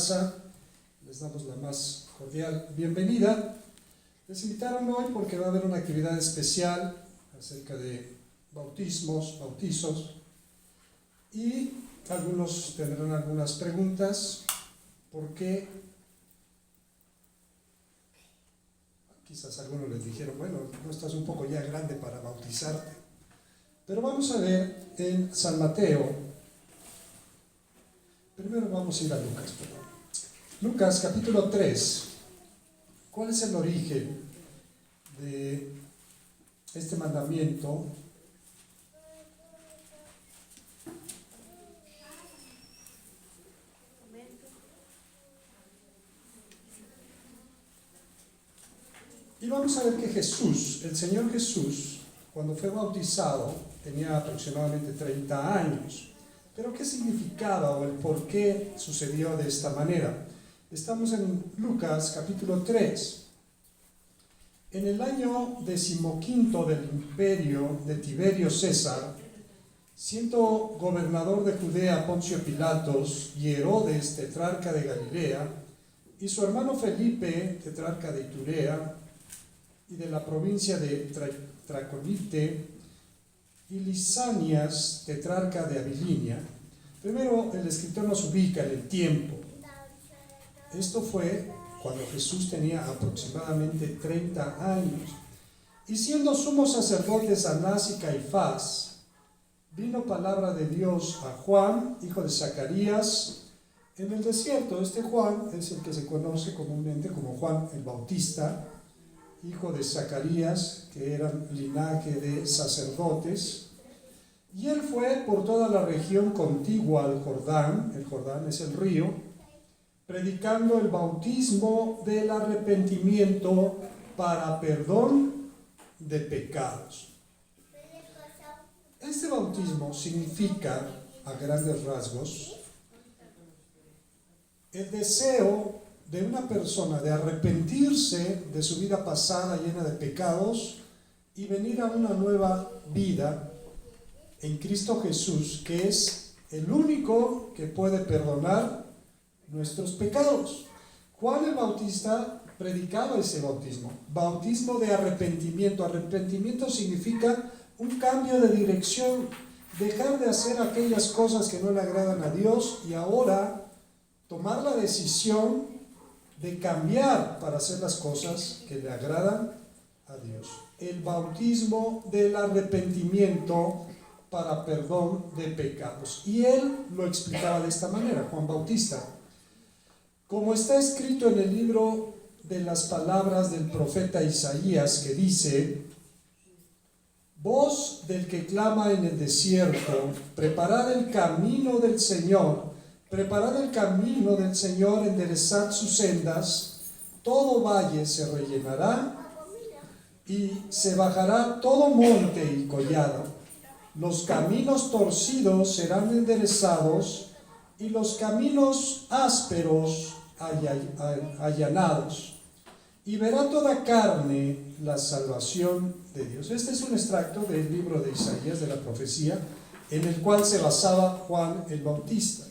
casa, les damos la más cordial bienvenida. Les invitaron hoy porque va a haber una actividad especial acerca de bautizos, y algunos tendrán algunas preguntas. ¿Por qué? Quizás algunos les dijeron, bueno, no estás un poco ya grande para bautizarte. Pero vamos a ver en San Mateo. Primero vamos a ir a Lucas, perdón. Lucas capítulo 3. ¿Cuál es el origen de este mandamiento? Y vamos a ver que Jesús, el Señor Jesús, cuando fue bautizado, tenía aproximadamente 30 años. Pero ¿qué significaba o el por qué sucedió de esta manera? Estamos en Lucas capítulo 3. En el año 15 del imperio de Tiberio César, siendo gobernador de Judea Poncio Pilatos y Herodes, tetrarca de Galilea, y su hermano Felipe, tetrarca de Iturea, y de la provincia de Traconite, y Lisanias, tetrarca de Abilinia. Primero, el escritor nos ubica en el tiempo. Esto fue cuando Jesús tenía aproximadamente 30 años. Y siendo sumos sacerdotes Anás y Caifás, vino palabra de Dios a Juan, hijo de Zacarías, en el desierto. Este Juan es el que se conoce comúnmente como Juan el Bautista, hijo de Zacarías, que era linaje de sacerdotes. Y él fue por toda la región contigua al Jordán, el Jordán es el río, predicando el bautismo del arrepentimiento para perdón de pecados. Este bautismo significa, a grandes rasgos, el deseo de una persona de arrepentirse de su vida pasada llena de pecados y venir a una nueva vida en Cristo Jesús, que es el único que puede perdonar nuestros pecados. Juan el Bautista predicaba ese bautismo de arrepentimiento. Arrepentimiento significa un cambio de dirección, dejar de hacer aquellas cosas que no le agradan a Dios y ahora tomar la decisión de cambiar para hacer las cosas que le agradan a Dios. El bautismo del arrepentimiento para perdón de pecados. Y él lo explicaba de esta manera, Juan Bautista. Como está escrito en el libro de las palabras del profeta Isaías, que dice: voz del que clama en el desierto, preparad el camino del Señor, preparad el camino del Señor, enderezad sus sendas, todo valle se rellenará y se bajará todo monte y collado. Los caminos torcidos serán enderezados y los caminos ásperos allanados. Y verá toda carne la salvación de Dios. Este es un extracto del libro de Isaías, de la profecía, en el cual se basaba Juan el Bautista.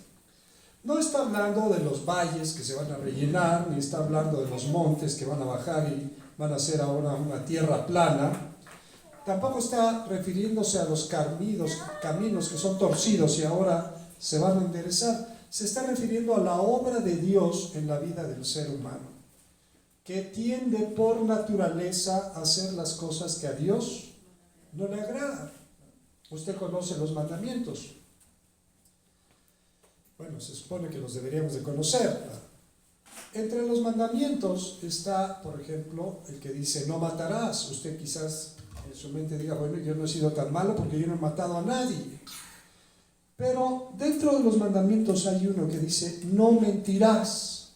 No está hablando de los valles que se van a rellenar, ni está hablando de los montes que van a bajar y van a ser ahora una tierra plana. Tampoco está refiriéndose a los caminos que son torcidos y ahora se van a enderezar. Se está refiriendo a la obra de Dios en la vida del ser humano, que tiende por naturaleza a hacer las cosas que a Dios no le agradan. Usted conoce los mandamientos. Bueno, se supone que los deberíamos de conocer. Entre los mandamientos está, por ejemplo, el que dice no matarás. Usted quizás en su mente diga, bueno, yo no he sido tan malo porque yo no he matado a nadie. Pero dentro de los mandamientos hay uno que dice no mentirás.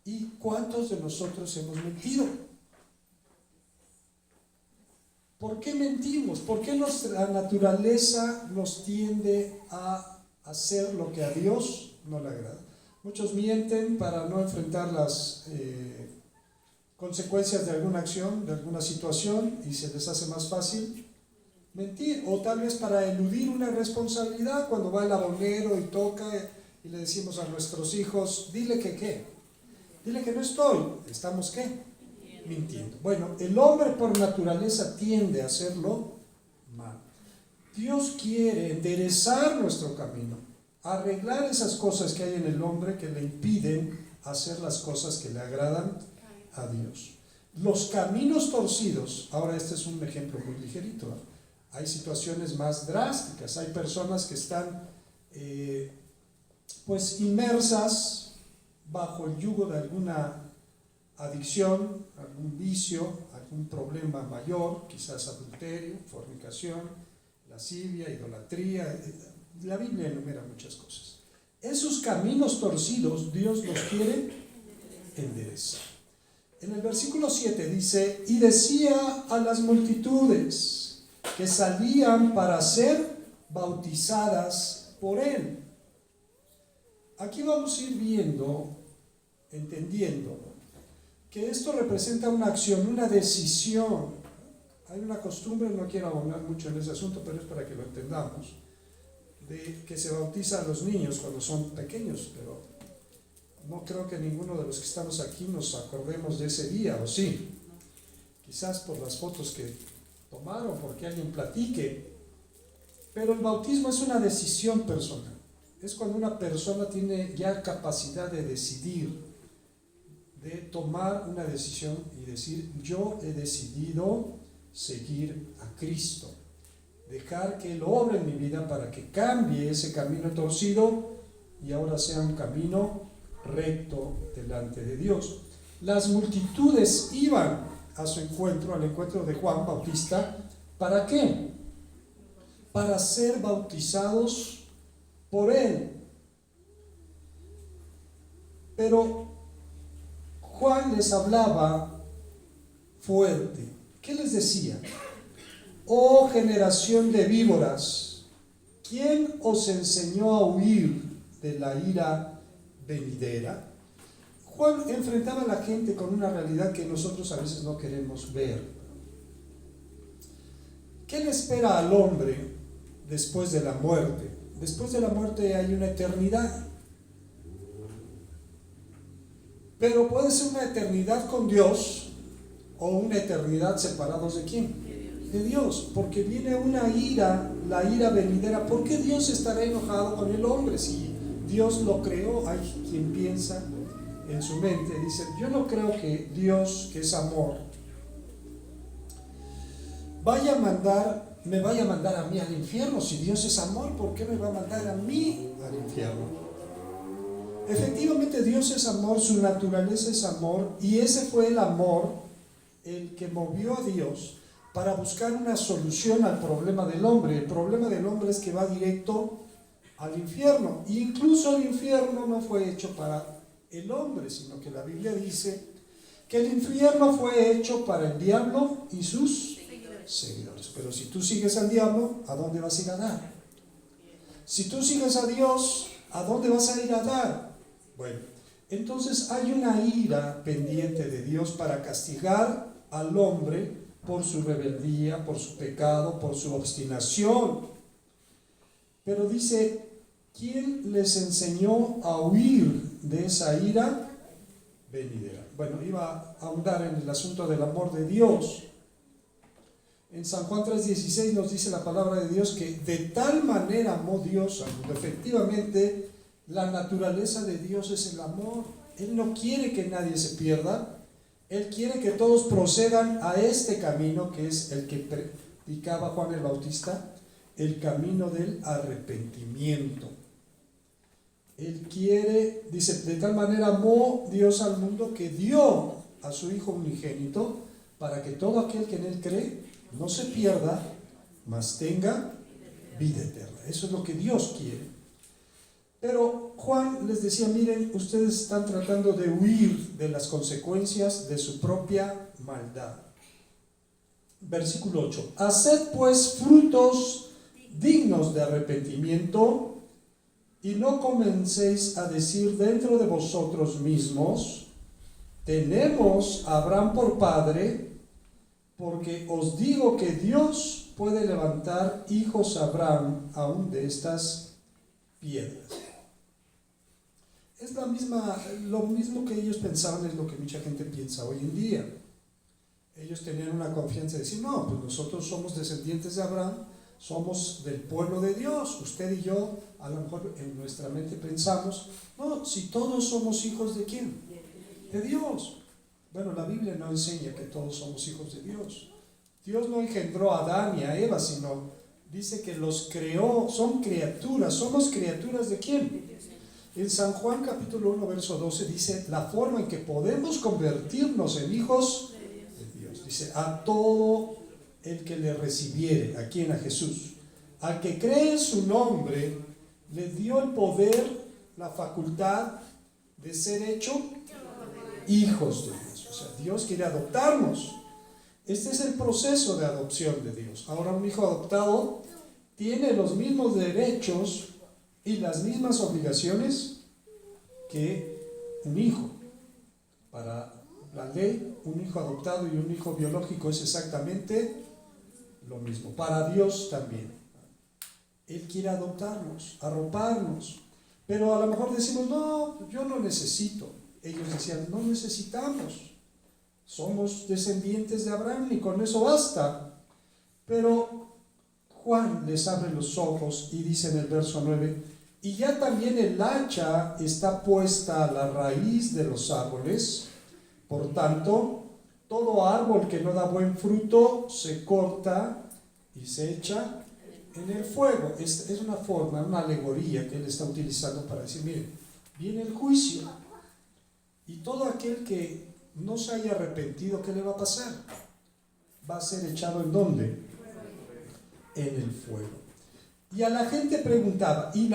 ¿Y cuántos de nosotros hemos mentido? ¿Por qué mentimos? ¿Por qué nuestra naturaleza nos tiende a hacer lo que a Dios no le agrada? Muchos mienten para no enfrentar las consecuencias de alguna acción, de alguna situación, y se les hace más fácil mentir, o tal vez para eludir una responsabilidad cuando va el abonero y toca y le decimos a nuestros hijos, dile que qué, dile que no estoy, ¿estamos qué? Mintiendo. Bueno, el hombre por naturaleza tiende a hacerlo mal. Dios quiere enderezar nuestro camino, arreglar esas cosas que hay en el hombre que le impiden hacer las cosas que le agradan a Dios. Los caminos torcidos, ahora este es un ejemplo muy ligerito, ¿no? Hay situaciones más drásticas, hay personas que están pues inmersas bajo el yugo de alguna adicción, algún vicio, algún problema mayor, quizás adulterio, fornicación, lascivia, idolatría. La Biblia enumera muchas cosas. Esos caminos torcidos Dios los quiere enderezar. En el versículo 7 dice, y decía a las multitudes que salían para ser bautizadas por él. Aquí vamos a ir viendo, entendiendo, que esto representa una acción, una decisión. Hay una costumbre, no quiero abonar mucho en ese asunto, pero es para que lo entendamos, de que se bautiza a los niños cuando son pequeños, pero no creo que ninguno de los que estamos aquí nos acordemos de ese día, ¿o sí? Quizás por las fotos que tomaron, porque alguien platique, pero el bautismo es una decisión personal. Es cuando una persona tiene ya capacidad de decidir, de tomar una decisión y decir, yo he decidido seguir a Cristo, dejar que Él obre en mi vida para que cambie ese camino torcido y ahora sea un camino recto delante de Dios. Las multitudes iban a su encuentro, al encuentro de Juan Bautista, ¿para qué? Para ser bautizados por él. Pero Juan les hablaba fuerte. ¿Qué les decía? Oh generación de víboras, ¿quién os enseñó a huir de la ira venidera? Juan enfrentaba a la gente con una realidad que nosotros a veces no queremos ver. ¿Qué le espera al hombre después de la muerte? Después de la muerte hay una eternidad. Pero puede ser una eternidad con Dios o una eternidad separados de quién? De Dios, porque viene una ira, la ira venidera. ¿Por qué Dios estará enojado con el hombre? Si Dios lo creó, hay quien piensa en su mente, dice, yo no creo que Dios, que es amor, me vaya a mandar a mí al infierno. Si Dios es amor, ¿por qué me va a mandar a mí al infierno? Efectivamente, Dios es amor, su naturaleza es amor, y ese fue el amor el que movió a Dios para buscar una solución al problema del hombre. El problema del hombre es que va directo al infierno, e incluso el infierno no fue hecho para el hombre, sino que la Biblia dice que el infierno fue hecho para el diablo y sus seguidores. Pero si tú sigues al diablo, ¿a dónde vas a ir a dar? Si tú sigues a Dios, ¿a dónde vas a ir a dar? Bueno, entonces hay una ira pendiente de Dios para castigar al hombre por su rebeldía, por su pecado, por su obstinación. Pero dice, ¿quién les enseñó a huir de esa ira venidera? Bueno, iba a ahondar en el asunto del amor de Dios. En San Juan 3:16 nos dice la palabra de Dios que de tal manera amó Dios al mundo. Efectivamente, la naturaleza de Dios es el amor. Él no quiere que nadie se pierda. Él quiere que todos procedan a este camino que es el que predicaba Juan el Bautista, el camino del arrepentimiento. Él quiere, dice, de tal manera amó Dios al mundo que dio a su Hijo unigénito para que todo aquel que en Él cree no se pierda, mas tenga vida eterna. Eso es lo que Dios quiere. Pero Juan les decía, miren, ustedes están tratando de huir de las consecuencias de su propia maldad. Versículo 8. Haced pues frutos dignos de arrepentimiento y no comencéis a decir dentro de vosotros mismos, tenemos a Abraham por padre, porque os digo que Dios puede levantar hijos a Abraham aún de estas piedras. Es lo mismo que ellos pensaban es lo que mucha gente piensa hoy en día. Ellos tenían una confianza de decir, no, pues nosotros somos descendientes de Abraham, somos del pueblo de Dios. Usted y yo, a lo mejor en nuestra mente pensamos, no, si todos somos hijos de ¿quién? De Dios. Bueno, la Biblia no enseña que todos somos hijos de Dios. Dios no engendró a Adán y a Eva, sino dice que los creó, son criaturas. ¿Somos criaturas de quién? En San Juan capítulo 1, verso 12 dice la forma en que podemos convertirnos en hijos de Dios. Dice, a todo el que le recibiere, ¿a quién? A Jesús. Al que cree en su nombre, le dio el poder, la facultad de ser hecho hijos de Dios. O sea, Dios quiere adoptarnos. Este es el proceso de adopción de Dios. Ahora un hijo adoptado tiene los mismos derechos y las mismas obligaciones que un hijo. Para la ley, un hijo adoptado y un hijo biológico es exactamente lo mismo. Para Dios también. Él quiere adoptarnos, arroparnos. Pero a lo mejor decimos, no, yo no necesito. Ellos decían, no necesitamos. Somos descendientes de Abraham y con eso basta. Pero Juan les abre los ojos y dice en el verso 9, y ya también el hacha está puesta a la raíz de los árboles. Por tanto, todo árbol que no da buen fruto se corta y se echa en el fuego. Es una forma, una alegoría que él está utilizando para decir, miren, viene el juicio. Y todo aquel que no se haya arrepentido, ¿qué le va a pasar? Va a ser echado ¿en dónde? En el fuego. Y a la gente preguntaba, y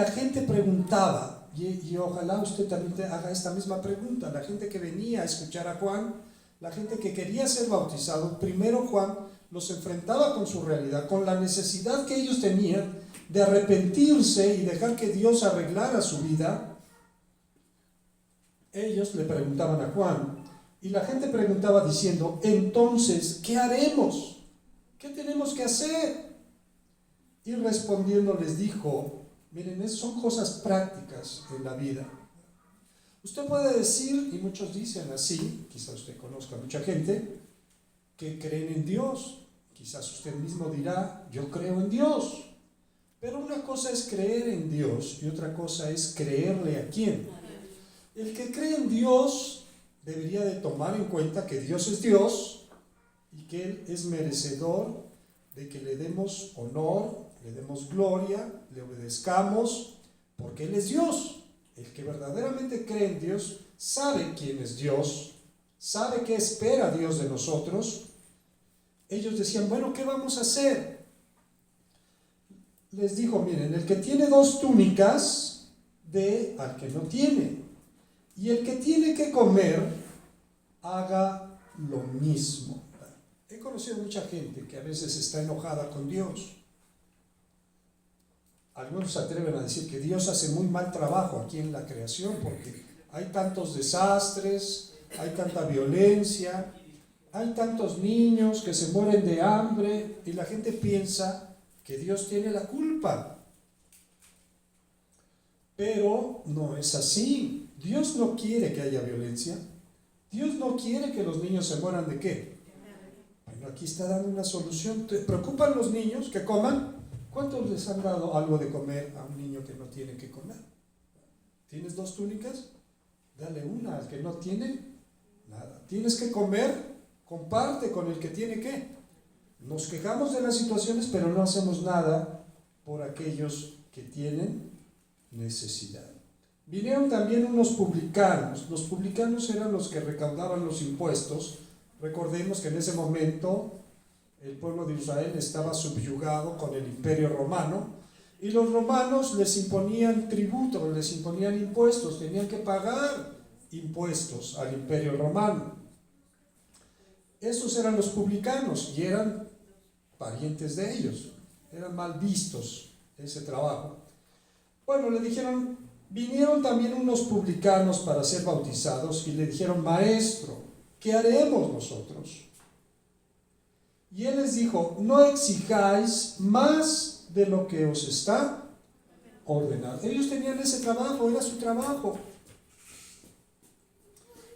ojalá usted también haga esta misma pregunta, la gente que venía a escuchar a Juan, la gente que quería ser bautizado, primero Juan los enfrentaba con su realidad, con la necesidad que ellos tenían de arrepentirse y dejar que Dios arreglara su vida. Ellos le preguntaban a Juan, y la gente preguntaba diciendo, entonces, ¿qué haremos? ¿Qué tenemos que hacer? Y respondiendo les dijo, miren, son cosas prácticas en la vida. Usted puede decir, y muchos dicen así, quizás usted conozca a mucha gente, que creen en Dios. Quizás usted mismo dirá, yo creo en Dios. Pero una cosa es creer en Dios y otra cosa es creerle a quién. El que cree en Dios debería de tomar en cuenta que Dios es Dios y que Él es merecedor de que le demos honor, le demos gloria, le obedezcamos, porque Él es Dios. El que verdaderamente cree en Dios sabe quién es Dios, sabe qué espera Dios de nosotros. Ellos decían, bueno, ¿qué vamos a hacer? Les dijo, miren, el que tiene 2 túnicas, dé al que no tiene. Y el que tiene que comer, haga lo mismo. He conocido mucha gente que a veces está enojada con Dios. Algunos se atreven a decir que Dios hace muy mal trabajo aquí en la creación porque hay tantos desastres, hay tanta violencia, hay tantos niños que se mueren de hambre y la gente piensa que Dios tiene la culpa. Pero no es así. Dios no quiere que haya violencia. Dios no quiere que los niños se mueran de ¿qué? Bueno, aquí está dando una solución. ¿Te preocupan los niños que coman? ¿Cuántos les han dado algo de comer a un niño que no tiene que comer? ¿Tienes 2 túnicas? Dale una al que no tiene nada. ¿Tienes que comer? Comparte con el que tiene ¿qué? Nos quejamos de las situaciones, pero no hacemos nada por aquellos que tienen necesidad. Vinieron también unos publicanos. Los publicanos eran los que recaudaban los impuestos. Recordemos que en ese momento el pueblo de Israel estaba subyugado con el imperio romano y los romanos les imponían tributos, les imponían impuestos, tenían que pagar impuestos al imperio romano. Esos eran los publicanos y eran parientes de ellos, eran mal vistos ese trabajo. Bueno, le dijeron, vinieron también unos publicanos para ser bautizados y le dijeron, maestro, ¿qué haremos nosotros? Y él les dijo, no exijáis más de lo que os está ordenado. Ellos tenían ese trabajo, era su trabajo.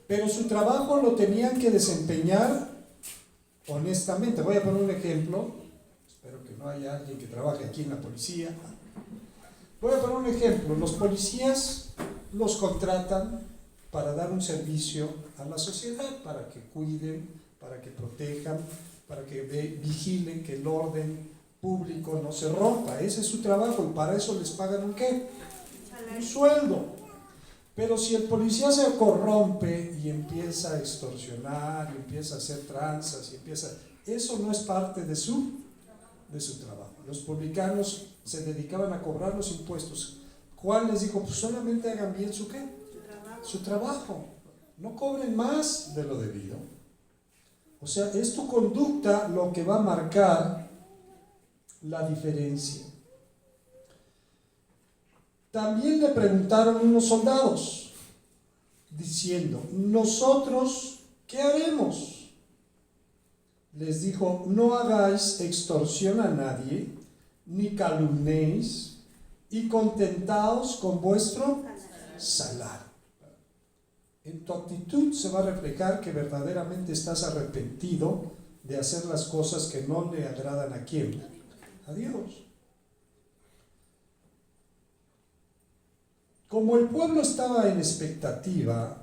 pero su trabajo lo tenían que desempeñar honestamente. Voy a poner un ejemplo, espero que no haya alguien que trabaje aquí en la policía. Voy a poner un ejemplo, los policías los contratan para dar un servicio a la sociedad, para que cuiden, para que protejan, para que vigilen que el orden público no se rompa. Ese es su trabajo y para eso les pagan un ¿qué? Un sueldo. Pero si el policía se corrompe y empieza a extorsionar, y empieza a hacer tranzas, eso no es parte de su trabajo. Los publicanos se dedicaban a cobrar los impuestos. Juan les dijo, pues solamente hagan bien su ¿qué? Su trabajo. No cobren más de lo debido. O sea, es tu conducta lo que va a marcar la diferencia. También le preguntaron unos soldados, diciendo, ¿nosotros qué haremos? Les dijo, no hagáis extorsión a nadie, ni calumnéis, y contentaos con vuestro salario. En tu actitud se va a reflejar que verdaderamente estás arrepentido de hacer las cosas que no le agradan a quién, a Dios. Como el pueblo estaba en expectativa,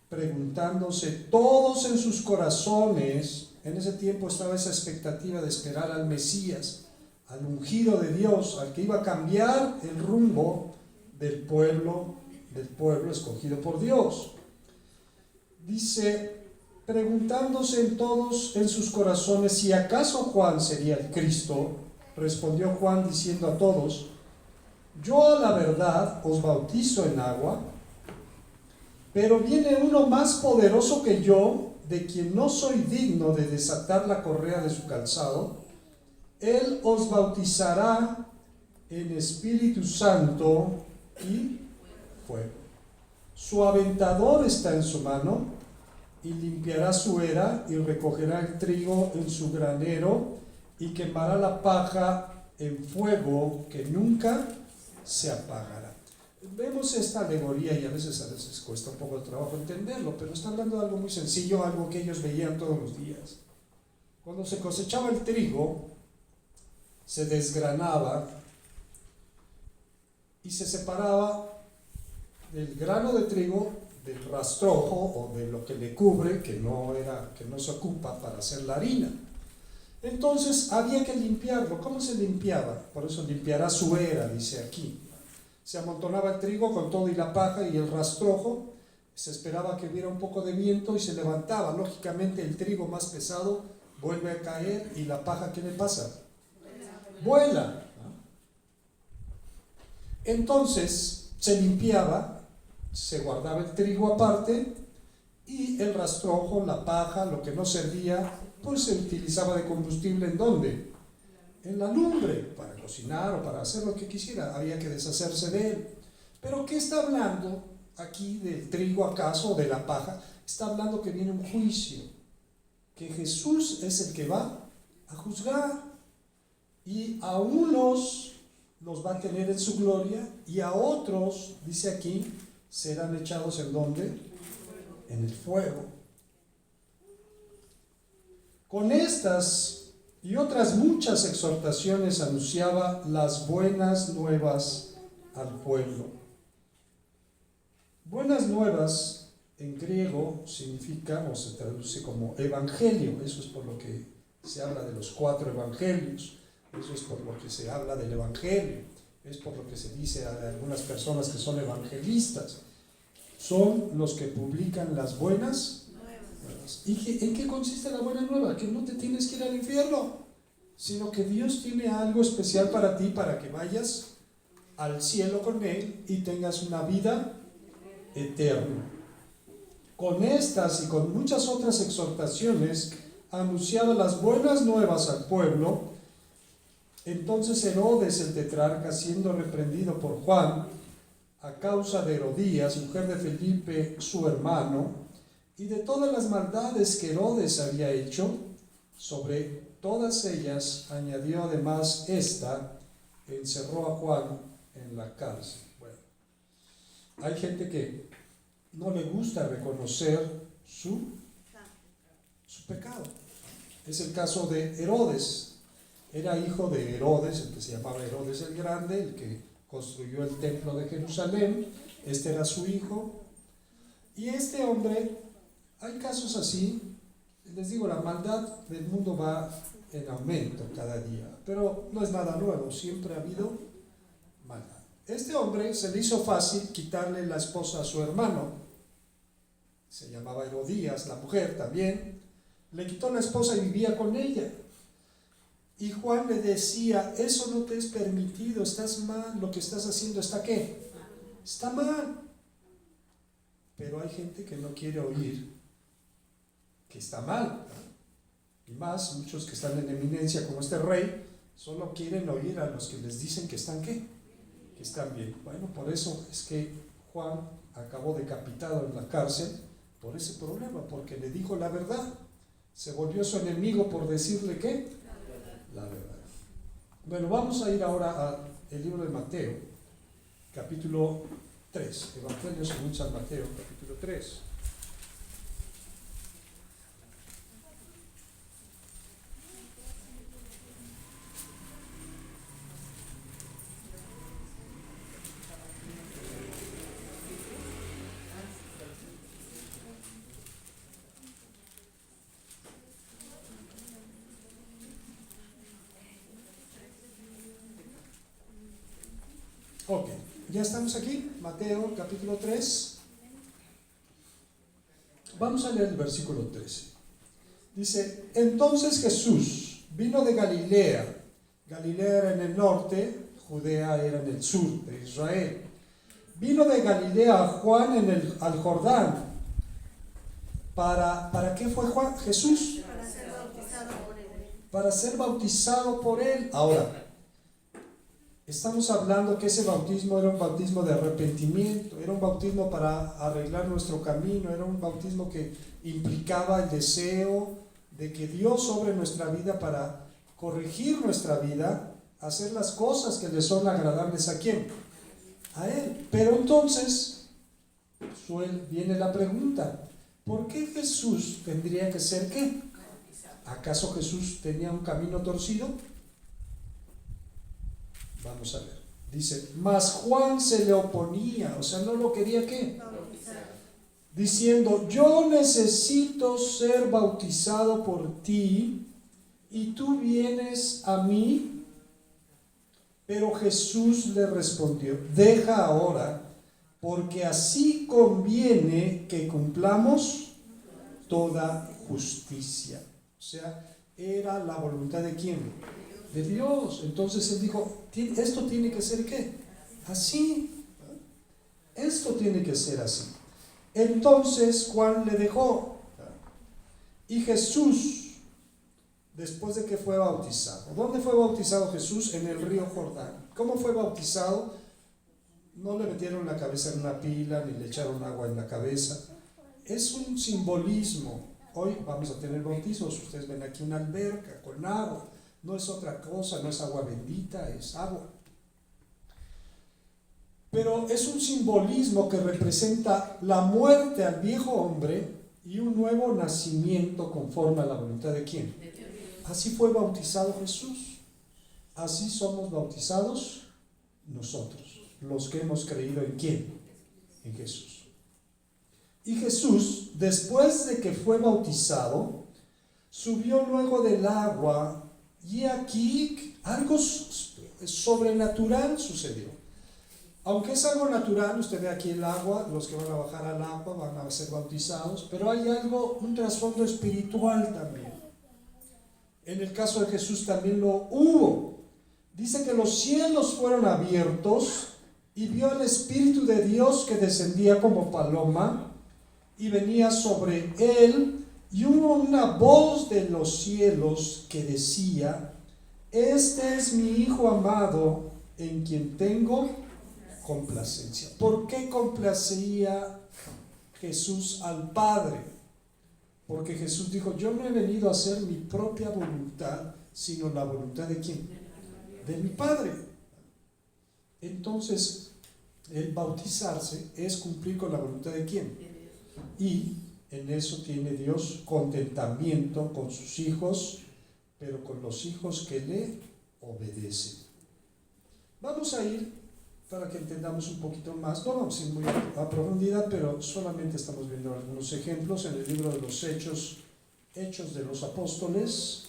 preguntándose todos en sus corazones, en ese tiempo estaba esa expectativa de esperar al Mesías, al ungido de Dios, al que iba a cambiar el rumbo del pueblo escogido por Dios. Dice, preguntándose en todos en sus corazones si acaso Juan sería el Cristo, respondió Juan diciendo a todos, yo a la verdad os bautizo en agua, pero viene uno más poderoso que yo, de quien no soy digno de desatar la correa de su calzado. Él os bautizará en Espíritu Santo y fuego. Su aventador está en su mano, y limpiará su era, y recogerá el trigo en su granero, y quemará la paja en fuego que nunca se apagará. Vemos esta alegoría y a veces cuesta un poco de trabajo entenderlo, pero está hablando de algo muy sencillo, algo que ellos veían todos los días. Cuando se cosechaba el trigo, se desgranaba y se separaba del grano de trigo del rastrojo o de lo que le cubre, que no se ocupa para hacer la harina. Entonces había que limpiarlo. ¿Cómo se limpiaba? Por eso limpiará su era, dice aquí. Se amontonaba el trigo con todo y la paja y el rastrojo, se esperaba que hubiera un poco de viento y se levantaba. Lógicamente el trigo más pesado vuelve a caer y la paja, ¿qué le pasa? Vuela. Entonces se limpiaba, se guardaba el trigo aparte y el rastrojo, la paja, lo que no servía, pues se utilizaba de combustible. ¿En dónde? En la lumbre, para cocinar o para hacer lo que quisiera. Había que deshacerse de él. Pero ¿qué está hablando aquí del trigo acaso o de la paja? Está hablando que viene un juicio, que Jesús es el que va a juzgar, y a unos los va a tener en su gloria y a otros, dice aquí, serán echados ¿en dónde? En el fuego. Con estas y otras muchas exhortaciones anunciaba las buenas nuevas al pueblo. Buenas nuevas en griego significa o se traduce como evangelio. Eso es por lo que se habla de los 4 evangelios. Eso es por lo que se habla del evangelio. Es por lo que se dice a algunas personas que son evangelistas. Son los que publican las buenas nuevas. ¿Y en qué consiste la buena nueva? Que no te tienes que ir al infierno, sino que Dios tiene algo especial para ti, para que vayas al cielo con Él y tengas una vida eterna. Con estas y con muchas otras exhortaciones anunciaba las buenas nuevas al pueblo. Entonces Herodes el tetrarca, siendo reprendido por Juan a causa de Herodías, mujer de Felipe su hermano, y de todas las maldades que Herodes había hecho, sobre todas ellas añadió además esta, encerró a Juan en la cárcel. Bueno, hay gente que no le gusta reconocer su pecado. Es el caso de Herodes. Era hijo de Herodes, el que se llamaba Herodes el Grande, el que construyó el templo de Jerusalén. Este era su hijo. Y este hombre, hay casos así. Les digo, la maldad del mundo va en aumento cada día, pero no es nada nuevo, siempre ha habido maldad. Este hombre se le hizo fácil quitarle la esposa a su hermano, se llamaba Herodías, la mujer también, le quitó la esposa y vivía con ella. Y Juan le decía, eso no te es permitido, estás mal, lo que estás haciendo está ¿qué? Está mal. Pero hay gente que no quiere oír que está mal. Y más, muchos que están en eminencia como este rey, solo quieren oír a los que les dicen que están ¿qué? Que están bien. Bueno, por eso es que Juan acabó decapitado en la cárcel por ese problema, porque le dijo la verdad. Se volvió su enemigo por decirle ¿qué? La verdad. Bueno, vamos a ir ahora al libro de Mateo, capítulo 3. Evangelio según San Mateo, capítulo 3. Ok, ya estamos aquí, Mateo capítulo 3. Vamos a leer el versículo 13. Dice, entonces Jesús vino de Galilea. Galilea era en el norte, Judea era en el sur de Israel. Vino de Galilea a Juan al Jordán. ¿Para qué fue Juan? Jesús. Para ser bautizado por él. Para ser bautizado por él. Ahora, estamos hablando que ese bautismo era un bautismo de arrepentimiento, era un bautismo para arreglar nuestro camino, era un bautismo que implicaba el deseo de que Dios obre nuestra vida para corregir nuestra vida, hacer las cosas que le son agradables ¿a quién? A Él. Pero entonces viene la pregunta, ¿por qué Jesús tendría que ser qué? ¿Acaso Jesús tenía un camino torcido? Vamos a ver. Dice, mas Juan se le oponía, o sea, no lo quería ¿qué? Bautizar. Diciendo, yo necesito ser bautizado por ti y tú vienes a mí. Pero Jesús le respondió, deja ahora, porque así conviene que cumplamos toda justicia. O sea, era la voluntad ¿de quién? De Dios. Entonces él dijo, esto tiene que ser ¿qué? Así. Esto tiene que ser así. Entonces Juan le dejó. Y Jesús, después de que fue bautizado, ¿dónde fue bautizado Jesús? En el río Jordán. ¿Cómo fue bautizado? No le metieron la cabeza en una pila, ni le echaron agua en la cabeza. Es un simbolismo. Hoy vamos a tener bautismos. Ustedes ven aquí una alberca con agua. No es otra cosa, no es agua bendita, es agua. Pero es un simbolismo que representa la muerte al viejo hombre y un nuevo nacimiento conforme a la voluntad ¿de quién? Así fue bautizado Jesús. Así somos bautizados nosotros, los que hemos creído ¿en quién? En Jesús. Y Jesús, después de que fue bautizado, subió luego del agua y aquí algo sobrenatural sucedió. Aunque es algo natural, usted ve aquí el agua, los que van a bajar al agua van a ser bautizados, pero hay algo, un trasfondo espiritual también. En el caso de Jesús también lo hubo. Dice que los cielos fueron abiertos y vio al Espíritu de Dios que descendía como paloma y venía sobre él, y hubo una voz de los cielos que decía, este es mi Hijo amado en quien tengo complacencia. ¿Por qué complacía Jesús al Padre? Porque Jesús dijo, yo no he venido a hacer mi propia voluntad, sino la voluntad ¿de quién? De mi Padre. Entonces, el bautizarse es cumplir con la voluntad ¿de quién? Y En eso tiene Dios contentamiento con sus hijos, pero con los hijos que le obedecen. Vamos a ir, para que entendamos un poquito más, no vamos a ir muy a profundidad, pero solamente estamos viendo algunos ejemplos en el libro de los Hechos de los Apóstoles,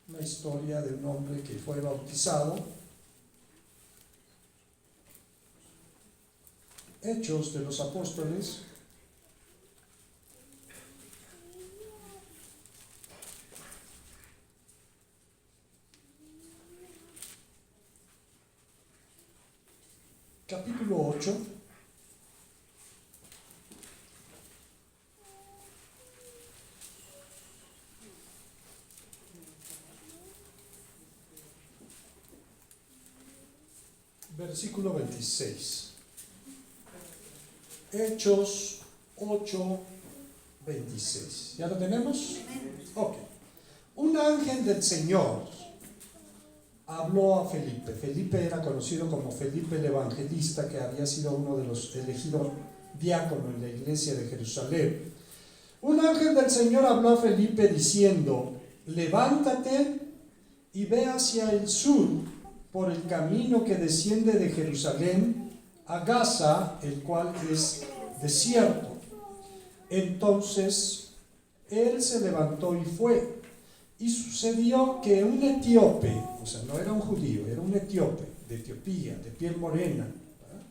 una historia de un hombre que fue bautizado. Hechos de los Apóstoles, capítulo 8, versículo 26. Hechos 8, 26. ¿Ya lo tenemos? Ok. Un ángel del Señor habló a Felipe. Felipe era conocido como Felipe el Evangelista, que había sido uno de los elegidos diáconos en la iglesia de Jerusalén. Un ángel del Señor habló a Felipe diciendo: levántate y ve hacia el sur por el camino que desciende de Jerusalén a Gaza, el cual es desierto. Entonces él se levantó y fue. Y sucedió que un etíope, o sea, no era un judío, era un etíope de Etiopía, de piel morena, ¿verdad?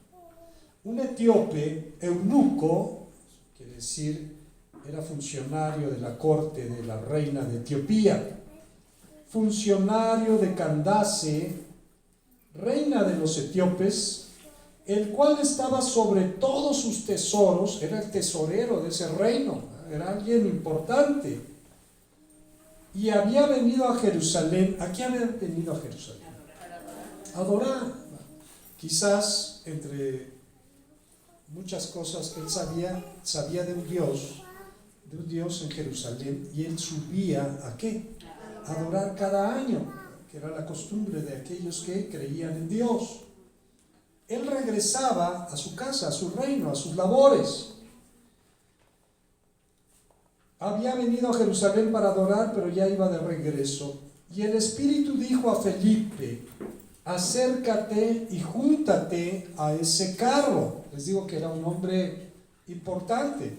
Un etíope, eunuco, quiere decir, era funcionario de la corte de la reina de Etiopía, funcionario de Candace, reina de los etíopes, el cual estaba sobre todos sus tesoros, era el tesorero de ese reino, era alguien importante, y había venido a Jerusalén. ¿A qué había venido a Jerusalén? Adorar. Quizás entre muchas cosas él sabía de un Dios en Jerusalén, y él subía ¿a qué? A adorar cada año, que era la costumbre de aquellos que creían en Dios. Él regresaba a su casa, a su reino, a sus labores. Había venido a Jerusalén para adorar, pero ya iba de regreso. Y el Espíritu dijo a Felipe: acércate y júntate a ese carro. Les digo que era un hombre importante.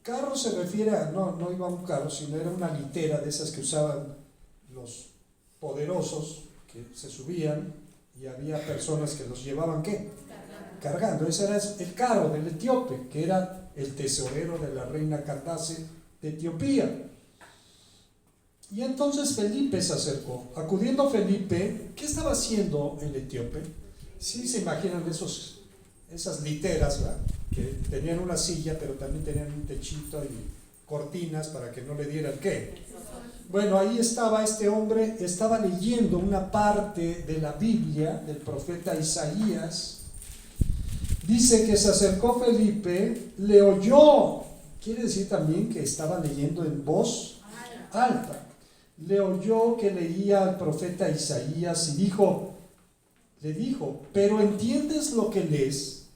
Carro se refiere a, no iba a un carro, sino era una litera de esas que usaban los poderosos, que se subían, y había personas que los llevaban, ¿qué? Cargando. Ese era el carro del etíope, que era el tesorero de la reina Candace de Etiopía. Y entonces Felipe se acercó. Acudiendo Felipe, ¿qué estaba haciendo el etíope? Sí, se imaginan esas literas, ¿verdad? Que tenían una silla, pero también tenían un techito y cortinas para que no le dieran ¿qué? Bueno, ahí estaba este hombre, estaba leyendo una parte de la Biblia del profeta Isaías. Dice que se acercó Felipe, le oyó, quiere decir también que estaba leyendo en voz alta. Le oyó que leía al profeta Isaías y le dijo, ¿pero entiendes lo que lees?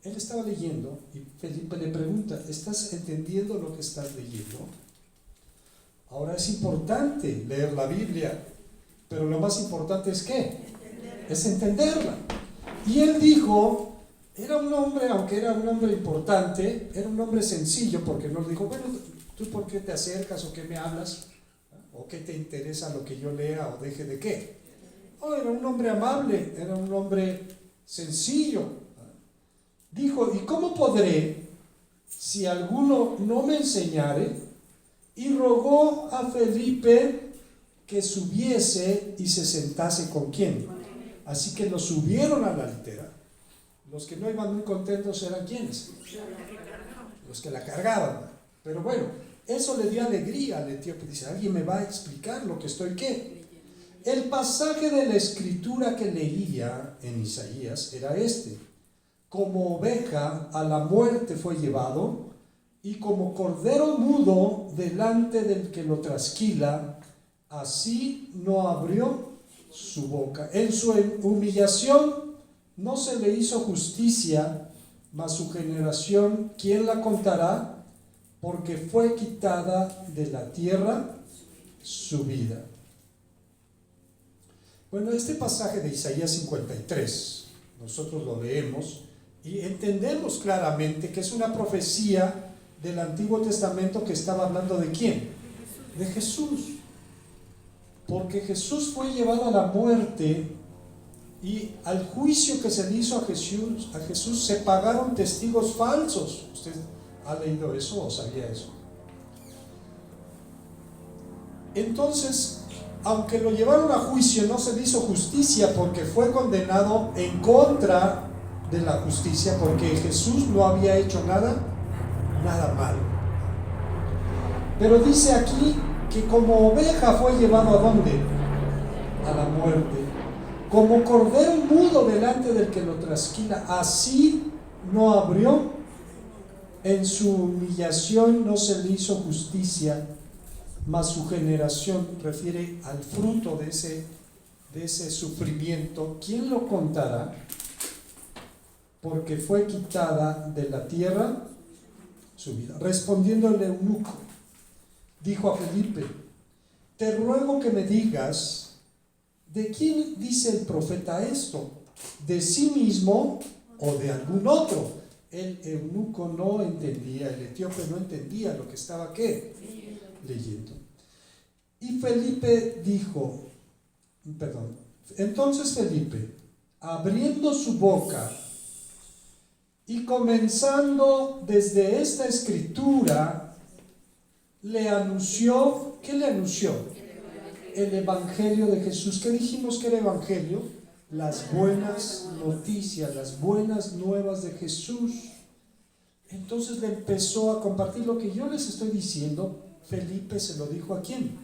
Él estaba leyendo y Felipe le pregunta, ¿estás entendiendo lo que estás leyendo? Ahora es importante leer la Biblia, pero lo más importante es ¿qué? Es entenderla. Y él dijo, era un hombre, aunque era un hombre importante, era un hombre sencillo, porque no le dijo, bueno, ¿tú por qué te acercas o qué me hablas? ¿O qué te interesa lo que yo lea o deje de qué? Oh, era un hombre amable, era un hombre sencillo. Dijo, ¿y cómo podré si alguno no me enseñare? Y rogó a Felipe que subiese y se sentase con quién. Así que lo subieron a la litera. Los que no iban muy contentos eran ¿quiénes? Los que la cargaban. Pero bueno, eso le dio alegría al etíope. Dice, alguien me va a explicar lo que estoy ¿qué? El pasaje de la escritura que leía en Isaías era este: como oveja a la muerte fue llevado, y como cordero mudo delante del que lo trasquila, así no abrió su boca. En su humillación no se le hizo justicia, mas su generación, ¿quién la contará? Porque fue quitada de la tierra su vida. Bueno, este pasaje de Isaías 53, nosotros lo leemos y entendemos claramente que es una profecía del Antiguo Testamento que estaba hablando ¿de quién? De Jesús. Porque Jesús fue llevado a la muerte y al juicio que se le hizo a Jesús se pagaron testigos falsos. ¿Usted ha leído eso o sabía eso? Entonces, aunque lo llevaron a juicio, no se le hizo justicia porque fue condenado en contra de la justicia, porque Jesús no había hecho nada malo. Pero dice aquí que como oveja fue llevado ¿a dónde? A la muerte. Como cordero mudo delante del que lo trasquila, así no abrió. En su humillación no se le hizo justicia, mas su generación refiere al fruto de ese sufrimiento. ¿Quién lo contará? Porque fue quitada de la tierra su vida. Respondiendo el eunuco, dijo a Felipe: te ruego que me digas, ¿de quién dice el profeta esto? ¿De sí mismo o de algún otro? El eunuco no entendía, el etíope no entendía lo que estaba ¿qué? Leyendo. Y Felipe dijo, entonces Felipe, abriendo su boca y comenzando desde esta escritura, le anunció, ¿qué le anunció? El evangelio de Jesús. ¿Qué dijimos que era evangelio? Las buenas noticias, las buenas nuevas de Jesús. Entonces le empezó a compartir lo que yo les estoy diciendo. Felipe se lo dijo ¿a quién?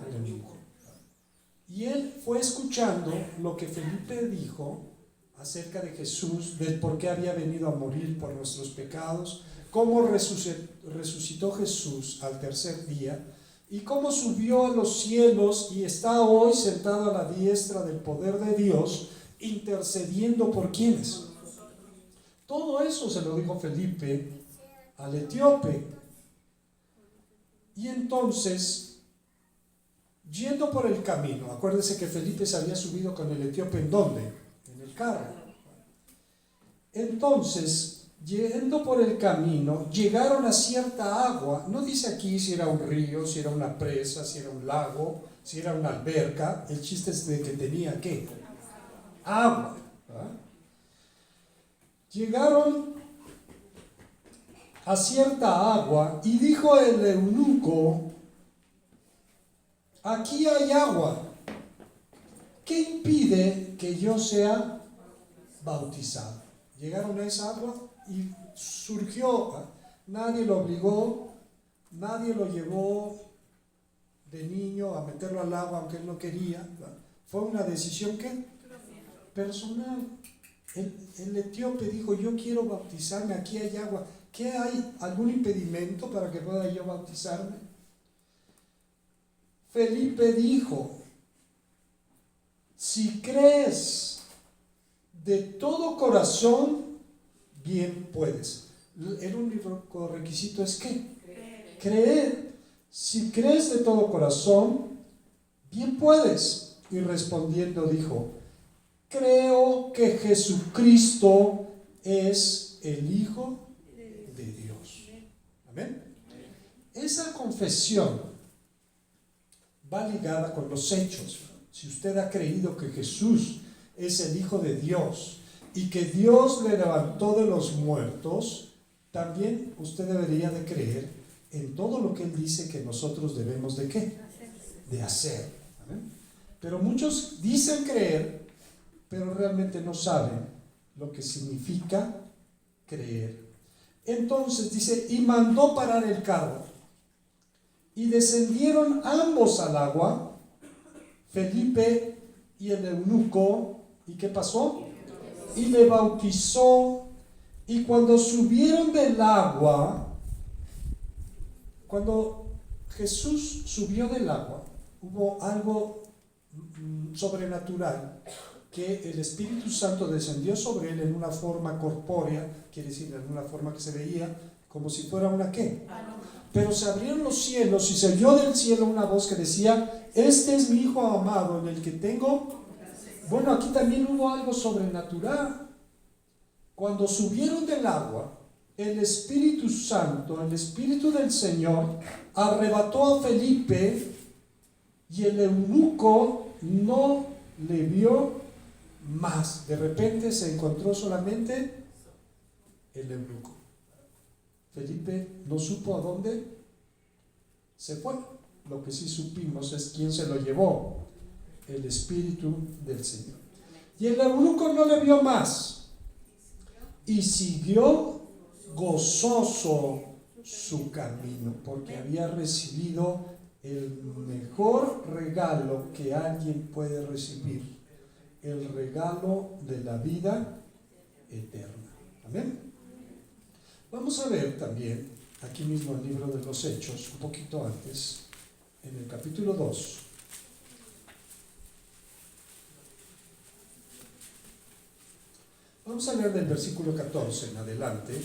Al eunuco. Y él fue escuchando lo que Felipe dijo acerca de Jesús, del por qué había venido a morir por nuestros pecados, cómo resucitó Jesús al tercer día y cómo subió a los cielos y está hoy sentado a la diestra del poder de Dios, intercediendo por quienes. Todo eso se lo dijo Felipe al etíope. Y entonces, yendo por el camino, acuérdese que Felipe se había subido con el etíope ¿en dónde? En el carro. Entonces, yendo por el camino, llegaron a cierta agua. No dice aquí si era un río, si era una presa, si era un lago, si era una alberca. El chiste es de que tenía ¿qué? Agua. ¿Verdad? Llegaron a cierta agua y dijo el eunuco: aquí hay agua. ¿Qué impide que yo sea bautizado? Llegaron a esa agua y surgió, nadie lo obligó, nadie lo llevó de niño a meterlo al agua aunque él no quería. Fue una decisión ¿qué? Personal. El etíope dijo: yo quiero bautizarme, aquí hay agua. ¿Qué hay? ¿Algún impedimento para que pueda yo bautizarme? Felipe dijo: si crees de todo corazón, bien puedes. El único requisito es ¿qué? Creer. Si crees de todo corazón, bien puedes. Y respondiendo dijo: creo que Jesucristo es el Hijo de Dios. Amén. Esa confesión va ligada con los hechos. Si usted ha creído que Jesús es el Hijo de Dios y que Dios le levantó de los muertos, también usted debería de creer en todo lo que Él dice que nosotros debemos de ¿qué? De hacer. ¿Amén? Pero muchos dicen creer, pero realmente no saben lo que significa creer. Entonces dice: y mandó parar el carro, y descendieron ambos al agua, Felipe y el eunuco. ¿Y qué pasó? Y le bautizó. Y cuando subieron del agua, cuando Jesús subió del agua, hubo algo sobrenatural que el Espíritu Santo descendió sobre él en una forma corpórea, quiere decir en una forma que se veía como si fuera una ¿qué? Pero se abrieron los cielos y se oyó del cielo una voz que decía: este es mi Hijo amado en el que tengo. Bueno, aquí también hubo algo sobrenatural. Cuando subieron del agua, el Espíritu Santo, el Espíritu del Señor, arrebató a Felipe y el eunuco no le vio más. De repente se encontró solamente el eunuco. Felipe no supo a dónde se fue. Lo que sí supimos es quién se lo llevó: el Espíritu del Señor. Y el eunuco no le vio más y siguió gozoso su camino, porque había recibido el mejor regalo que alguien puede recibir: el regalo de la vida eterna. Amén. Vamos a ver también, aquí mismo en el libro de los Hechos, un poquito antes, en el capítulo 2. Vamos a leer del versículo 14 en adelante.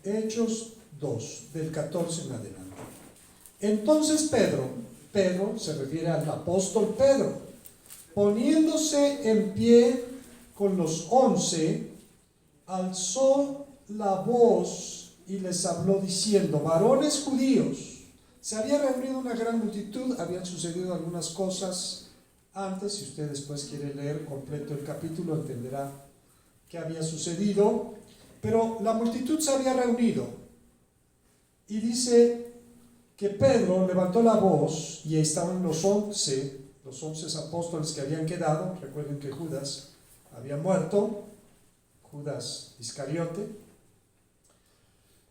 Hechos 2, del 14 en adelante. Entonces Pedro se refiere al apóstol Pedro, poniéndose en pie con los 11, alzó la voz y les habló diciendo: varones judíos. Se había reunido una gran multitud, habían sucedido algunas cosas antes. Si usted después quiere leer completo el capítulo, entenderá qué había sucedido. Pero la multitud se había reunido y dice que Pedro levantó la voz y estaban los 11 apóstoles que habían quedado. Recuerden que Judas había muerto, Judas Iscariote.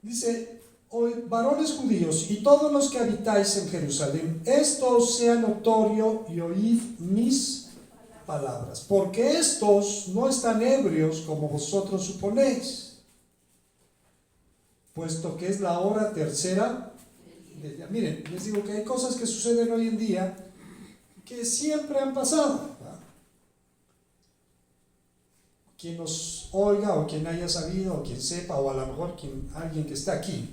Dice: hoy, varones judíos y todos los que habitáis en Jerusalén, esto os sea notorio y oíd mis palabras, porque estos no están ebrios como vosotros suponéis, puesto que es la hora tercera del día. Miren, les digo que hay cosas que suceden hoy en día que siempre han pasado, ¿verdad? Quien nos oiga o quien haya sabido o quien sepa, o a lo mejor alguien que está aquí,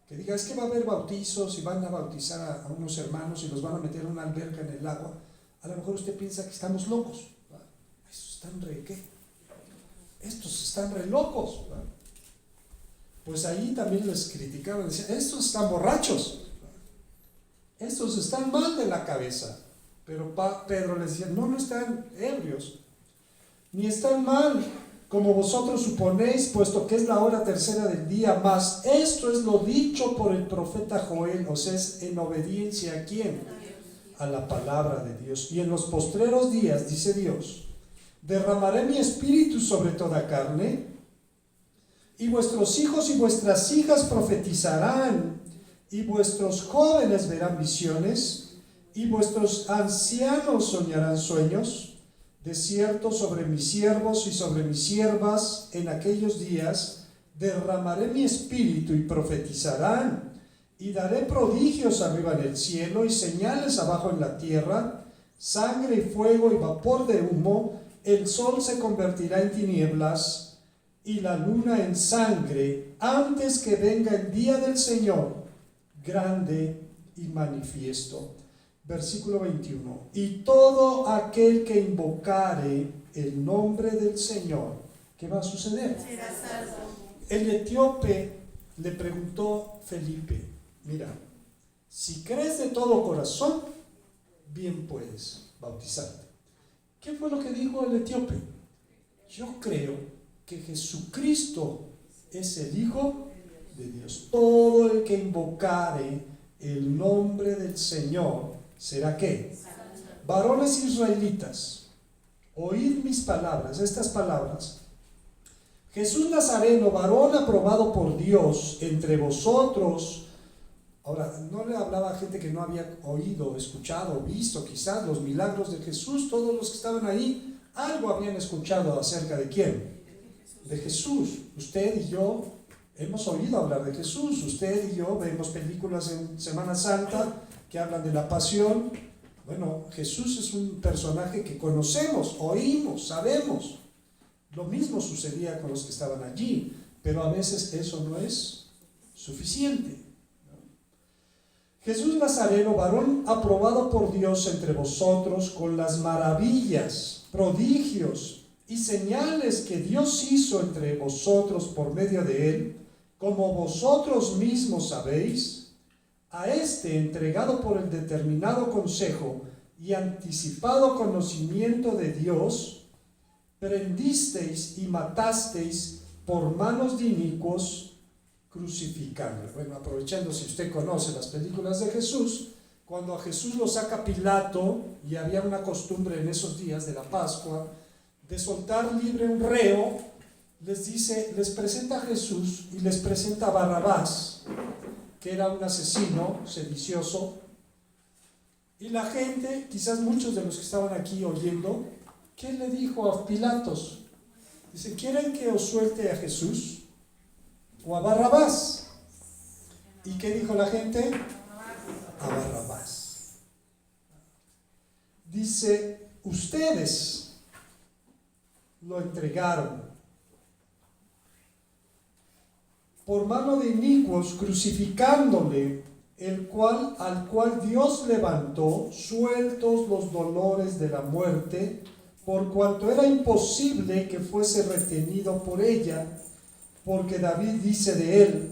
que diga: es que va a haber bautizos y van a bautizar a unos hermanos y los van a meter en una alberca en el agua. A lo mejor usted piensa que estamos locos, ¿verdad? Estos están re ¿qué? Estos están re locos, ¿verdad? Pues ahí también les criticaban, decían: estos están borrachos, estos están mal de la cabeza. Pero Pedro les decía: no están ebrios, ni están mal como vosotros suponéis, puesto que es la hora tercera del día. Mas esto es lo dicho por el profeta Joel, o sea, es en obediencia ¿a quién? A la palabra de Dios. Y en los postreros días, dice Dios, derramaré mi espíritu sobre toda carne, y vuestros hijos y vuestras hijas profetizarán, y vuestros jóvenes verán visiones, y vuestros ancianos soñarán sueños. De cierto, sobre mis siervos y sobre mis siervas en aquellos días derramaré mi espíritu y profetizarán, y daré prodigios arriba en el cielo y señales abajo en la tierra, sangre y fuego y vapor de humo. El sol se convertirá en tinieblas y la luna en sangre antes que venga el día del Señor grande y manifiesto. Versículo 21. Y todo aquel que invocare el nombre del Señor, ¿qué va a suceder? será salvo. El etíope le preguntó a Felipe: mira, si crees de todo corazón, bien puedes bautizarte. ¿Qué fue lo que dijo el etíope? Yo creo que Jesucristo es el Hijo de Dios. Todo el que invocare el nombre del Señor será ¿qué? Varones israelitas, oíd mis palabras, estas palabras. Jesús Nazareno, varón aprobado por Dios entre vosotros. Ahora, no le hablaba a gente que no había oído, escuchado, visto quizás los milagros de Jesús. Todos los que estaban ahí algo habían escuchado acerca de ¿quién? De Jesús. Usted y yo hemos oído hablar de Jesús. Usted y yo vemos películas en Semana Santa que hablan de la pasión, Bueno, Jesús es un personaje que conocemos, oímos, sabemos. Lo mismo sucedía con los que estaban allí, pero a veces eso no es suficiente. Jesús Nazareno, varón aprobado por Dios entre vosotros, con las maravillas, prodigios y señales que Dios hizo entre vosotros por medio de él, como vosotros mismos sabéis, a este entregado por el determinado consejo y anticipado conocimiento de Dios, prendisteis y matasteis por manos de inicuos, crucificándolo. Bueno, aprovechando, si usted conoce las películas de Jesús, cuando a Jesús lo saca Pilato, y había una costumbre en esos días de la Pascua, de soltar libre un reo, les presenta a Jesús y les presenta a Barrabás, que era un asesino sedicioso, y la gente, quizás muchos de los que estaban aquí oyendo, ¿qué le dijo a Pilatos? Dice, ¿quieren que os suelte a Jesús o a Barrabás? ¿Y qué dijo la gente? A Barrabás. Dice, ustedes lo entregaron por mano de inicuos, crucificándole, al cual Dios levantó, sueltos los dolores de la muerte, por cuanto era imposible que fuese retenido por ella, porque David dice de él,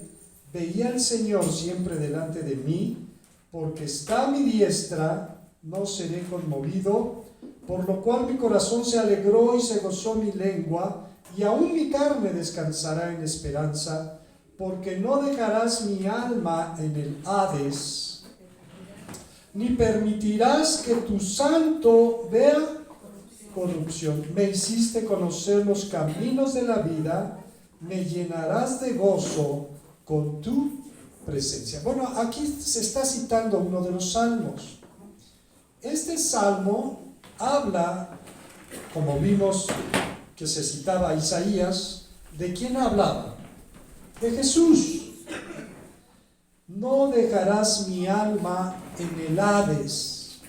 veía al Señor siempre delante de mí, porque está a mi diestra, no seré conmovido, por lo cual mi corazón se alegró y se gozó mi lengua, y aún mi carne descansará en esperanza, porque no dejarás mi alma en el Hades, ni permitirás que tu santo vea corrupción. Me hiciste conocer los caminos de la vida, me llenarás de gozo con tu presencia. Bueno, aquí se está citando uno de los salmos. Este salmo habla, como vimos que se citaba a Isaías, ¿de quién hablaba? De Jesús. No dejarás mi alma en el Hades.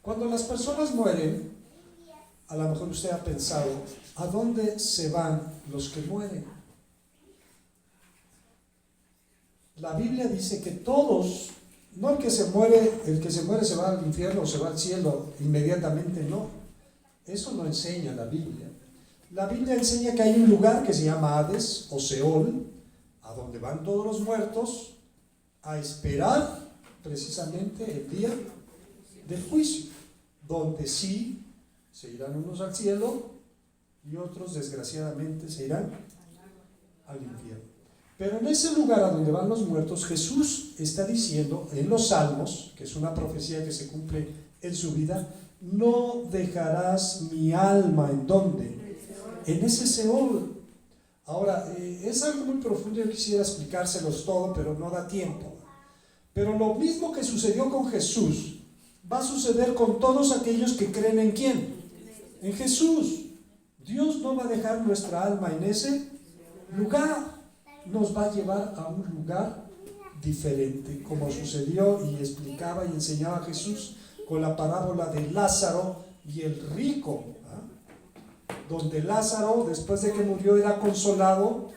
Cuando las personas mueren, a lo mejor usted ha pensado, ¿a dónde se van los que mueren? La Biblia dice que todos, no el que se muere se va al infierno o se va al cielo inmediatamente, no. Eso no enseña la Biblia. La Biblia enseña que hay un lugar que se llama Hades o Seol, a donde van todos los muertos a esperar precisamente el día del juicio, donde sí se irán unos al cielo y otros desgraciadamente se irán al infierno. Pero en ese lugar a donde van los muertos, Jesús está diciendo en los Salmos, que es una profecía que se cumple en su vida, no dejarás mi alma, ¿en dónde? En ese Seol. Ahora, es algo muy profundo, yo quisiera explicárselos todo, pero no da tiempo. Pero lo mismo que sucedió con Jesús, va a suceder con todos aquellos que creen en ¿quién? En Jesús. Dios no va a dejar nuestra alma en ese lugar, nos va a llevar a un lugar diferente, como sucedió y explicaba y enseñaba Jesús con la parábola de Lázaro y el rico, donde Lázaro, después de que murió, era consolado,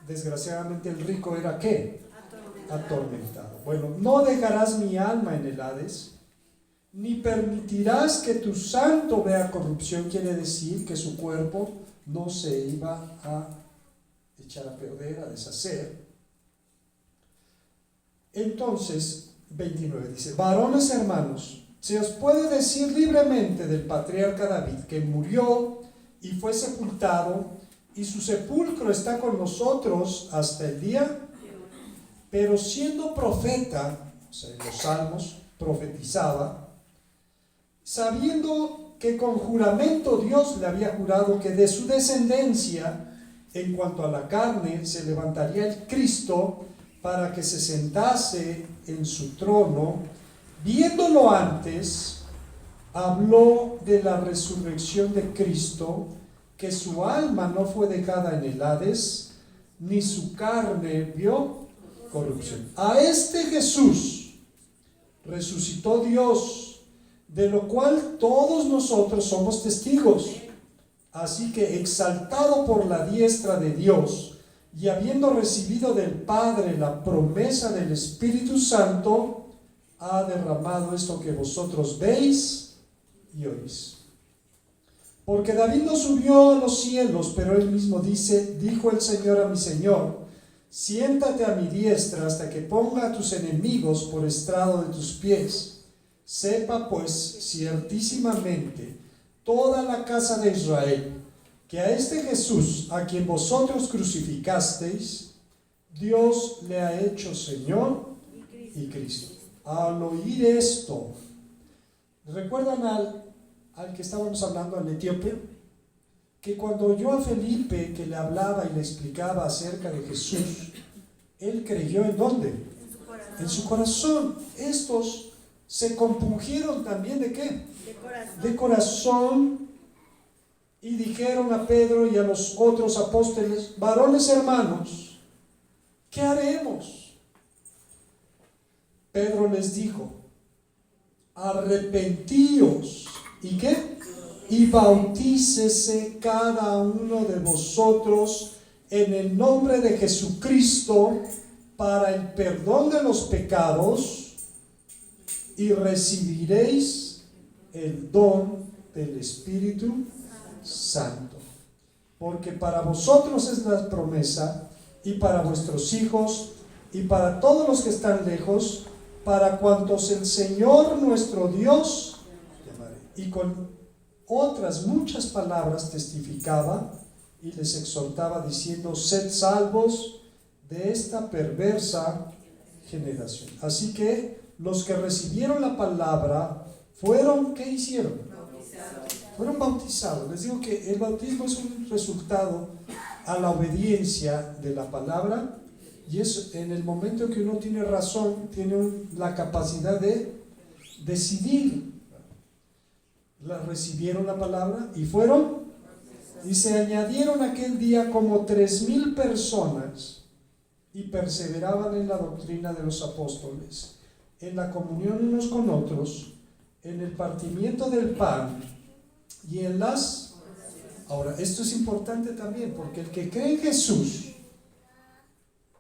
desgraciadamente el rico era ¿qué? Atormentado. Bueno, no dejarás mi alma en el Hades, ni permitirás que tu santo vea corrupción. Quiere decir que su cuerpo no se iba a echar a perder, a deshacer. Entonces, 29 dice, varones hermanos, se os puede decir libremente del patriarca David, que murió y fue sepultado, y su sepulcro está con nosotros hasta el día, pero siendo profeta, o sea, en los Salmos profetizaba, sabiendo que con juramento Dios le había jurado que de su descendencia, en cuanto a la carne, se levantaría el Cristo para que se sentase en su trono, viéndolo antes, habló de la resurrección de Cristo, que su alma no fue dejada en el Hades, ni su carne vio corrupción. A este Jesús, resucitó Dios, de lo cual todos nosotros somos testigos. Así que, exaltado por la diestra de Dios y habiendo recibido del Padre la promesa del Espíritu Santo, ha derramado esto que vosotros veis y oís. Porque David no subió a los cielos, pero él mismo dijo el Señor a mi Señor: siéntate a mi diestra hasta que ponga a tus enemigos por estrado de tus pies. Sepa pues ciertísimamente toda la casa de Israel que a este Jesús, a quien vosotros crucificasteis, Dios le ha hecho Señor y Cristo. Al oír esto, ¿recuerdan al que estábamos hablando, al etíope? Que cuando oyó a Felipe que le hablaba y le explicaba acerca de Jesús, él creyó ¿en dónde? En su corazón. Estos se compungieron también ¿de qué? De corazón, y dijeron a Pedro y a los otros apóstoles: varones hermanos, ¿qué haremos? Pedro les dijo: arrepentíos, ¿y qué? Y bautícese cada uno de vosotros en el nombre de Jesucristo para el perdón de los pecados, y recibiréis el don del Espíritu Santo. Porque para vosotros es la promesa, y para vuestros hijos, y para todos los que están lejos, para cuantos el Señor nuestro Dios llamaré. Y con otras muchas palabras testificaba y les exhortaba diciendo: sed salvos de esta perversa generación. Así que los que recibieron la palabra fueron, ¿qué hicieron? Fueron bautizados. Les digo que el bautismo es un resultado a la obediencia de la palabra, y es en el momento que uno tiene razón, tiene la capacidad de decidir. Recibieron la palabra y fueron, y se añadieron aquel día como 3,000 personas, y perseveraban en la doctrina de los apóstoles, en la comunión unos con otros, en el partimiento del pan y en las... Ahora, esto es importante también, porque el que cree en Jesús,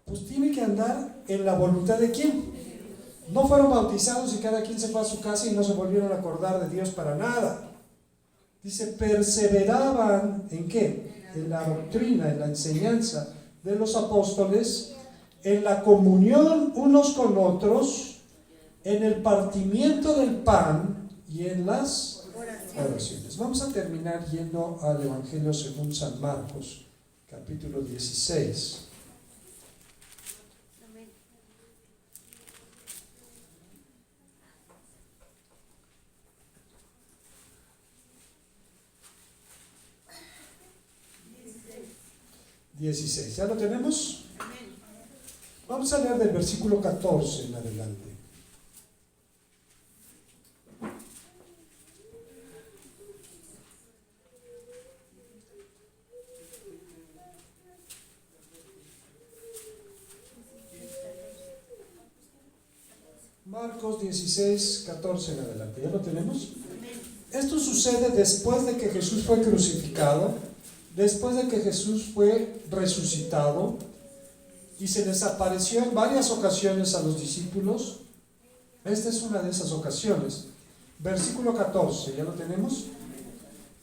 pues tiene que andar en la voluntad de ¿quién? No fueron bautizados y cada quien se fue a su casa y no se volvieron a acordar de Dios para nada. Dice, perseveraban ¿en qué? En la doctrina, en la enseñanza de los apóstoles, en la comunión unos con otros, en el partimiento del pan y en las oraciones. Vamos a terminar yendo al Evangelio según San Marcos, capítulo 16. ¿Ya lo tenemos? Vamos a leer del versículo 14 en adelante. Marcos 16, 14 en adelante. ¿Ya lo tenemos? Esto sucede después de que Jesús fue crucificado, después de que Jesús fue resucitado, y se les apareció en varias ocasiones a los discípulos. Esta es una de esas ocasiones. Versículo 14, ¿ya lo tenemos?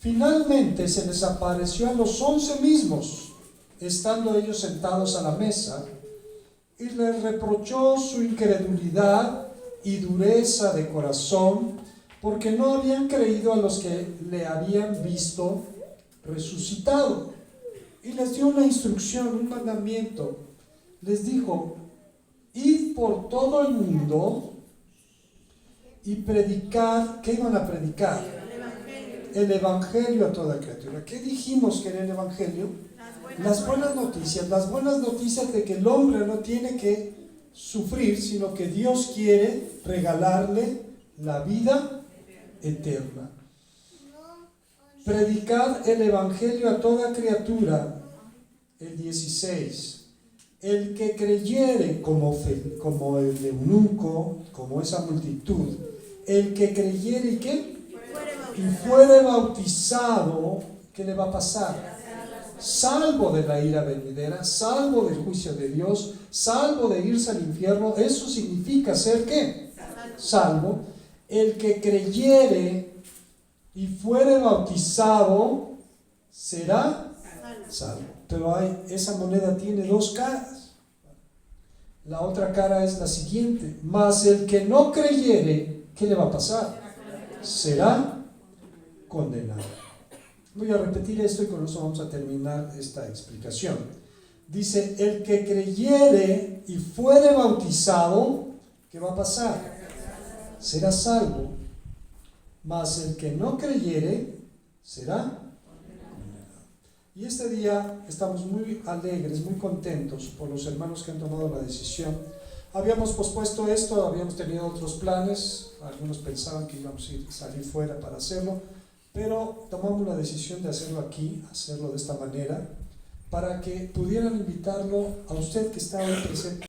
Finalmente se les apareció a los 11 mismos, estando ellos sentados a la mesa, y les reprochó su incredulidad y dureza de corazón, porque no habían creído a los que le habían visto resucitado. Y les dio una instrucción, un mandamiento. Les dijo: id por todo el mundo y predicad. ¿Qué iban a predicar? El Evangelio a toda criatura. ¿Qué dijimos que era el Evangelio? Las buenas noticias de que el hombre no tiene que sufrir, sino que Dios quiere regalarle la vida eterna. Predicad el Evangelio a toda criatura. El 16. el que creyere como el eunuco, como esa multitud, el que creyere y qué, y fuere bautizado, ¿qué le va a pasar? Salvo de la ira venidera, salvo del juicio de Dios, salvo de irse al infierno. Eso significa ser ¿qué? Salvo. El que creyere y fuere bautizado será salvo. Pero esa moneda tiene dos caras. La otra cara es la siguiente: mas el que no creyere, ¿qué le va a pasar? Será condenado. Voy a repetir esto y con eso vamos a terminar esta explicación. Dice: el que creyere y fuere bautizado, ¿qué va a pasar? Será salvo. Mas el que no creyere será condenado. Y este día estamos muy alegres, muy contentos por los hermanos que han tomado la decisión. Habíamos pospuesto esto, habíamos tenido otros planes, algunos pensaban que íbamos a salir fuera para hacerlo, pero tomamos la decisión de hacerlo aquí, hacerlo de esta manera, para que pudieran invitarlo a usted que está hoy presente.